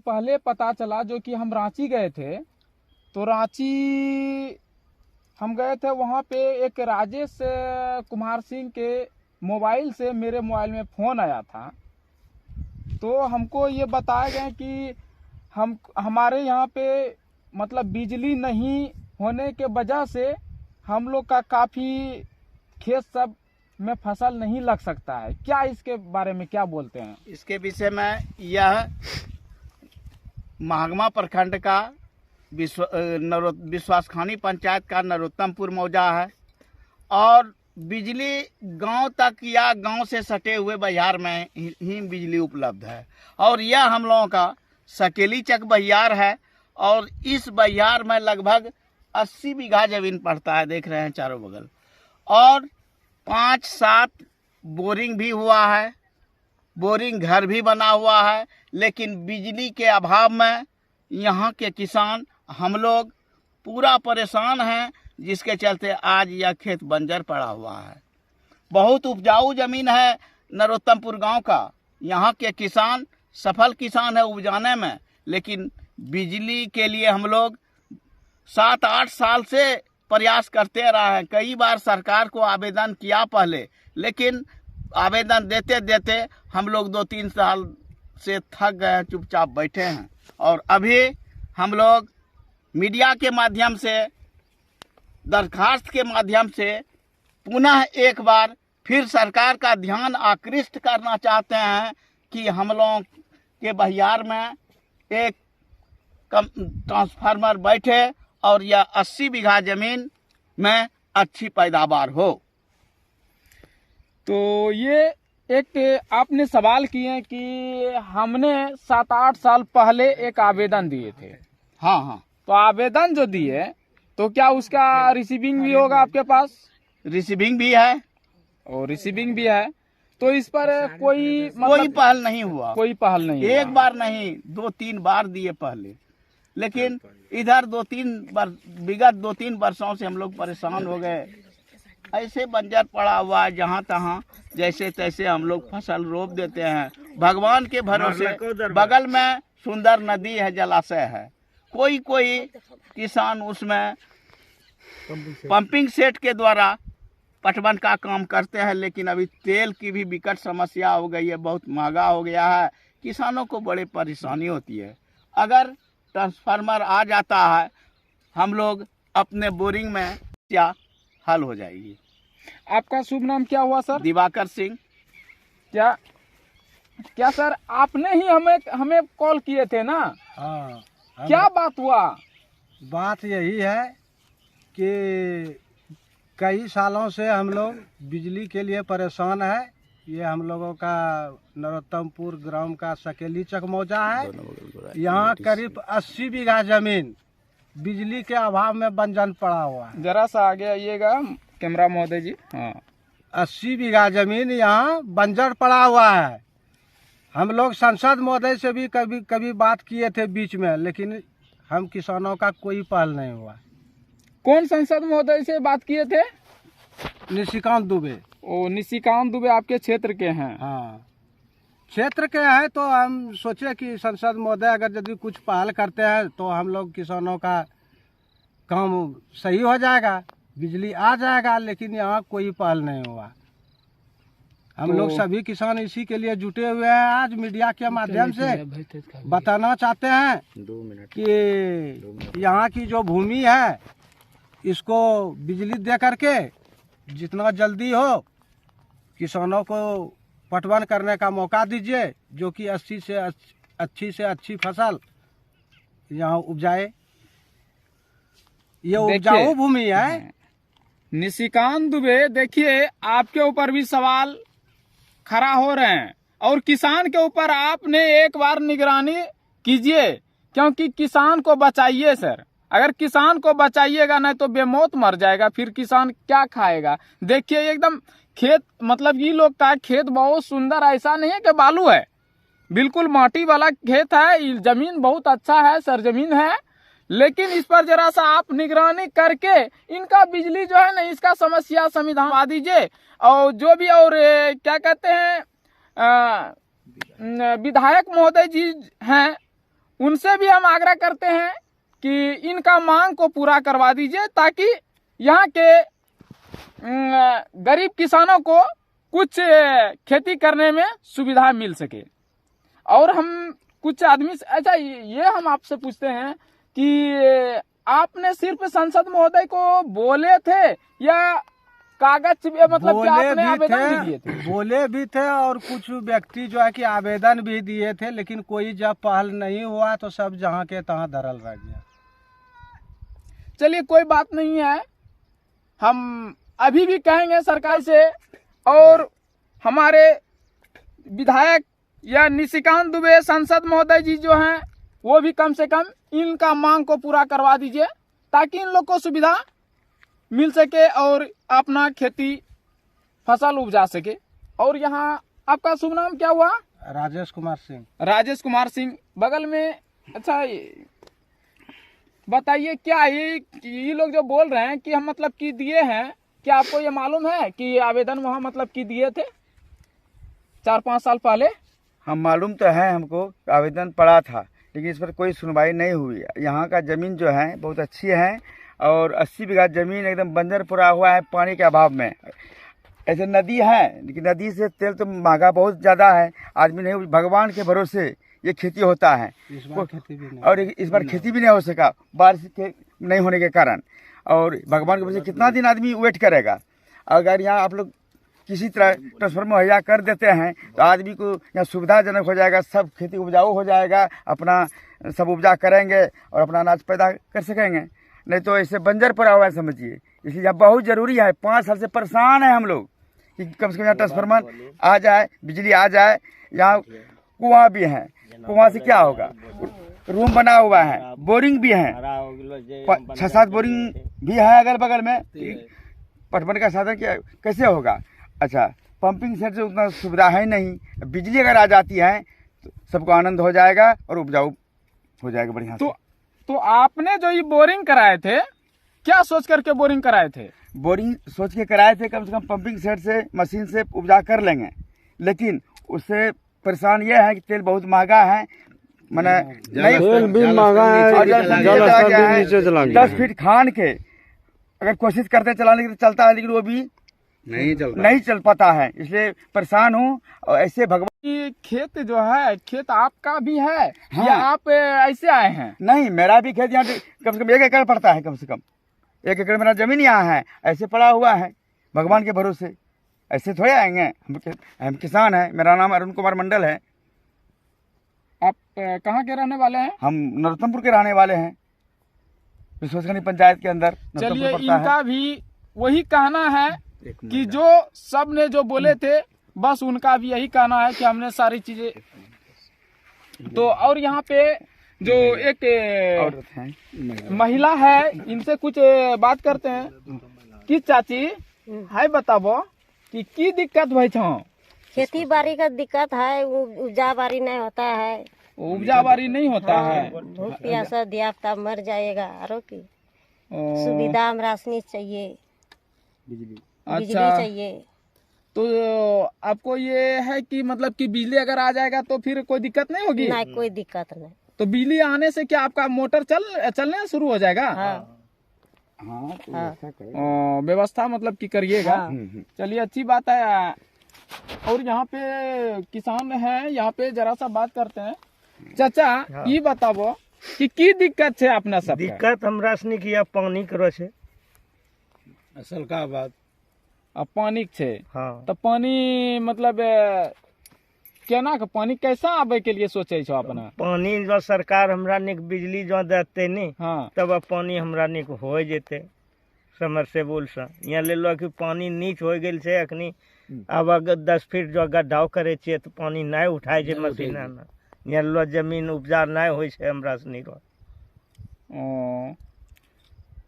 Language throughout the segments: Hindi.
पहले पता चला, जो कि हम रांची गए थे, तो रांची हम गए थे, वहाँ पे एक राजेश कुमार सिंह के मोबाइल से मेरे मोबाइल में फ़ोन आया था। तो हमको ये बताया गया कि हमारे यहाँ पे मतलब बिजली नहीं होने के वजह से हम लोग का काफ़ी खेत सब में फसल नहीं लग सकता है। क्या इसके बारे में क्या बोलते हैं? इसके विषय में यह महागमा प्रखंड का विश्वासखानी पंचायत का नरोत्तमपुर मौजा है और बिजली गांव तक या गांव से सटे हुए बहियार में ही बिजली उपलब्ध है। और यह हम लोगों का सकेली चक बहियार है और इस बहियार में लगभग 80 बीघा जमीन पड़ता है, देख रहे हैं चारों बगल। और 5-7 बोरिंग भी हुआ है, बोरिंग घर भी बना हुआ है, लेकिन बिजली के अभाव में यहाँ के किसान हम लोग पूरा परेशान हैं, जिसके चलते आज यह खेत बंजर पड़ा हुआ है। बहुत उपजाऊ जमीन है नरोत्तमपुर गांव का, यहाँ के किसान सफल किसान है उपजाने में, लेकिन बिजली के लिए हम लोग 7-8 साल से प्रयास करते रहे हैं। कई बार सरकार को आवेदन किया पहले, लेकिन आवेदन देते देते हम लोग 2-3 साल से थक गए, चुपचाप बैठे हैं। और अभी हम लोग मीडिया के माध्यम से, दरखास्त के माध्यम से पुनः एक बार फिर सरकार का ध्यान आकृष्ट करना चाहते हैं कि हम लोगों के बहियार में एक ट्रांसफार्मर बैठे और यह 80 बीघा जमीन में अच्छी पैदावार हो। तो ये एक आपने सवाल किए कि हमने 7-8 साल पहले एक आवेदन दिए थे। हाँ। तो आवेदन जो दिए, तो क्या उसका रिसीविंग भी होगा आपके पास? रिसीविंग भी है और रिसीविंग भी है। तो इस पर कोई पहल नहीं हुआ, कोई पहल नहीं एक हुआ। बार नहीं 2-3 बार दिए पहले, लेकिन इधर विगत 2-3 वर्षों से हम लोग परेशान हो गए। ऐसे बंजर पड़ा हुआ है, जहाँ तहाँ जैसे तैसे हम लोग फसल रोप देते हैं भगवान के भरोसे। बगल में सुंदर नदी है, जलाशय है, कोई किसान उसमें पंपिंग सेट के द्वारा पटवन का काम करते हैं, लेकिन अभी तेल की भी विकट समस्या हो गई है, बहुत महंगा हो गया है, किसानों को बड़ी परेशानी होती है। अगर ट्रांसफार्मर आ जाता है, हम लोग अपने बोरिंग में क्या हल हो जाएगी। आपका शुभ नाम क्या हुआ सर? दिवाकर सिंह। क्या सर आपने ही हमें कॉल किए थे ना? हाँ। क्या बात हुआ? बात यही है कि कई सालों से हम लोग बिजली के लिए परेशान है। ये हम लोगों का नरोत्तमपुर ग्राम का सकेली चक मौजा है। यहाँ करीब 80 बीघा जमीन बिजली के अभाव में बंजर पड़ा हुआ है। जरा सा आगे आइएगा कैमरा महोदय जी। हाँ, 80 बीघा जमीन यहाँ बंजर पड़ा हुआ है। हम लोग सांसद महोदय से भी कभी बात किए थे बीच में, लेकिन हम किसानों का कोई पहल नहीं हुआ। कौन सांसद महोदय से बात किए थे? निशिकांत दुबे। ओ, निशिकांत दुबे आपके क्षेत्र के हैं? हाँ, क्षेत्र के हैं। तो हम सोचे कि सांसद महोदय अगर यदि कुछ पहल करते हैं तो हम लोग किसानों का काम सही हो जाएगा, बिजली आ जाएगा, लेकिन यहाँ कोई पहल नहीं हुआ। हम लोग सभी किसान इसी के लिए जुटे हुए हैं। आज मीडिया के माध्यम से बताना चाहते हैं कि यहाँ की जो भूमि है, इसको बिजली दे करके जितना जल्दी हो किसानों को पटवन करने का मौका दीजिए, जो कि अच्छी से अच्छी फसल यहाँ उपजाए। ये उपजाऊ भूमि है। निशिकांत दुबे, देखिए आपके ऊपर भी सवाल खड़ा हो रहे हैं और किसान के ऊपर आपने एक बार निगरानी कीजिए, क्योंकि किसान को बचाइए सर। अगर किसान को बचाइएगा नहीं तो बेमौत मर जाएगा, फिर किसान क्या खाएगा? देखिए एकदम खेत, मतलब ये लोग का खेत बहुत सुंदर, ऐसा नहीं है कि बालू है, बिल्कुल माटी वाला खेत है, जमीन बहुत अच्छा है, सरजमीन है। लेकिन इस पर जरा सा आप निगरानी करके इनका बिजली जो है ना, इसका समस्या समाधान दे दीजिए। और जो भी और क्या कहते हैं विधायक महोदय जी हैं, उनसे भी हम आग्रह करते हैं कि इनका मांग को पूरा करवा दीजिए, ताकि यहाँ के गरीब किसानों को कुछ खेती करने में सुविधा मिल सके। और हम कुछ आदमी से, अच्छा ये हम आपसे पूछते हैं कि आपने सिर्फ सांसद महोदय को बोले थे या कागज मतलब कि आपने आवेदन भी दिए थे? बोले भी थे और कुछ व्यक्ति जो है कि आवेदन भी दिए थे, लेकिन कोई जब पहल नहीं हुआ तो सब जहाँ के तहाँ धरल रह गया। चलिए कोई बात नहीं है, हम अभी भी कहेंगे सरकार से, और हमारे विधायक या निशिकांत दुबे सांसद महोदय जी जो हैं वो भी कम से कम इनका मांग को पूरा करवा दीजिए, ताकि इन लोग को सुविधा मिल सके और अपना खेती फसल उपजा सके। और यहाँ आपका शुभ नाम क्या हुआ? राजेश कुमार सिंह। राजेश कुमार सिंह, बगल में। अच्छा बताइए, क्या ये लोग जो बोल रहे हैं कि हम मतलब कि दिए हैं, क्या आपको ये मालूम है कि आवेदन वहाँ मतलब कि दिए थे 4-5 साल पहले? हम मालूम तो है, हमको आवेदन पड़ा था, लेकिन इस पर कोई सुनवाई नहीं हुई। यहाँ का ज़मीन जो है बहुत अच्छी है और 80 बीघा ज़मीन एकदम बंजर पड़ा हुआ है पानी के अभाव में। ऐसे नदी है, लेकिन नदी से तेल तो महंगा बहुत ज़्यादा है, आदमी नहीं, भगवान के भरोसे ये खेती होता है। इस बार खेती भी नहीं, और इस बार खेती भी नहीं हो सका बारिश के नहीं होने के कारण। और भगवान के भरोसे कितना दिन आदमी वेट करेगा। अगर यहाँ आप लोग किसी तरह ट्रांसफार्मर मुहैया कर देते हैं तो आदमी को यहाँ सुविधाजनक हो जाएगा, सब खेती उपजाऊ हो जाएगा, अपना सब उपजा करेंगे और अपना अनाज पैदा कर सकेंगे। नहीं तो ऐसे बंजर पड़ा हुआ है समझिए। इसलिए यहाँ बहुत ज़रूरी है, 5 साल से परेशान है हम लोग कि कम से कम यहाँ ट्रांसफार्मर आ जाए, बिजली आ जाए। यहाँ कुआं भी है, कुआं से क्या होगा, रूम बना हुआ है, बोरिंग भी है, 6-7 बोरिंग भी है अगल बगल में। पटवन का साधन क्या कैसे होगा? अच्छा, पंपिंग सेट से उतना सुविधा है नहीं। बिजली अगर आ जाती है तो सबको आनंद हो जाएगा और उपजाऊ हो जाएगा बढ़िया से। तो आपने जो ये बोरिंग कराए थे, क्या सोच करके बोरिंग कराए थे? बोरिंग सोच के कराए थे कम से कम पंपिंग सेट से मशीन से उपजा कर लेंगे, लेकिन उससे परेशान ये है कि तेल बहुत महंगा है, मैंने तेल भी महंगा है, 10 फीट खान के अगर कोशिश करते चलाने की तो चलता है, लेकिन वो भी नहीं चल पाता है। इसलिए परेशान हूँ। और ऐसे भगवान ये खेत जो है, खेत आपका भी है? हाँ। या आप ऐसे आए हैं? नहीं, मेरा भी खेत यहाँ कम से कम 1 एकड़ पड़ता है, कम से कम 1 एकड़ मेरा जमीन यहाँ है, ऐसे पड़ा हुआ है भगवान के भरोसे। ऐसे थोड़े आएंगे, हम किसान हैं। मेरा नाम अरुण कुमार मंडल है। आप कहाँ के रहने वाले हैं? हम नरोत्तमपुर के रहने वाले हैं, विश्वसनीय पंचायत के अंदर। चलिए, इनका भी वही कहना है कि जो सब ने जो बोले थे, बस उनका भी यही कहना है कि हमने सारी चीजें। तो और यहाँ पे जो एक महिला है, इनसे कुछ बात करते हैं कि चाची है बताबो कि की दिक्कत भई छो? खेती बाड़ी का दिक्कत है, उपजा बाड़ी नहीं होता है, उपजा बाड़ी नहीं होता है। भूख प्यासा दियाफ्ता मर जाएगा। आरो की सुविधा हम राशनी चाहिए, बिजली चाहिए। तो आपको ये है कि मतलब कि बिजली अगर आ जाएगा तो फिर कोई दिक्कत नहीं होगी? नहीं, कोई दिक्कत नहीं। तो बिजली आने से क्या आपका मोटर चलने शुरू हो जाएगा? व्यवस्था मतलब कि करिएगा। चलिए, अच्छी बात है। और यहाँ पे किसान है, यहाँ पे जरा सा बात करते हैं। चाचा ये बताबो कि की दिक्कत है अपना सब? दिक्कत हमरा सनी किया पानी करो छे, असल का बात पानी छे। हाँ, तो पानी मतलब केना के पानी कैसा आबे के लिए सोचे छो अपना? पानी जो सरकार हमरा निक बिजली जो देते नी, हाँ, तब पानी हमरा निक हो जेते समरसेबुल से। यहाँ ले लो कि पानी नीच हो गेल छे अखनी। अब अगर 10 फीट जो गड्ढा करे छे तो पानी नहीं उठाए छे मशीन ना। यहाँ लो जमीन उपजा नहीं होय छे हमरा सनी रो।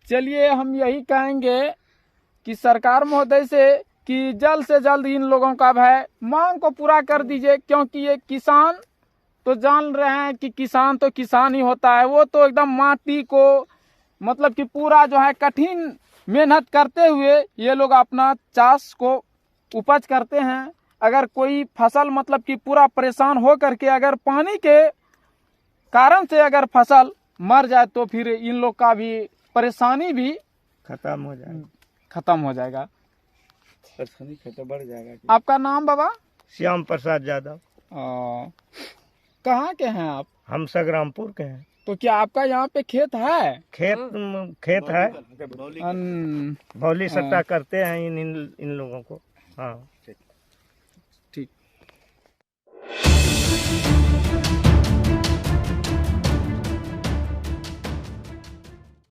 चलिए, हम यही कहेंगे कि सरकार महोदय से कि जल्द से जल्द इन लोगों का भय मांग को पूरा कर दीजिए, क्योंकि ये किसान तो जान रहे हैं कि किसान तो किसान ही होता है। वो तो एकदम माटी को मतलब कि पूरा जो है कठिन मेहनत करते हुए ये लोग अपना चाष को उपज करते हैं। अगर कोई फसल मतलब कि पूरा परेशान हो करके अगर पानी के कारण से अगर फसल मर जाए तो फिर इन लोग का भी परेशानी भी खत्म हो जाए। खत्म हो जाएगा। परेशानी खत्म बढ़ जाएगा। आपका नाम बाबा? श्याम प्रसाद यादव। कहाँ के हैं आप? हम संग्रामपुर के हैं। तो क्या आपका यहाँ पे खेत है? खेत है, अन- भौली सट्टा करते हैं इन लोगों को। हाँ।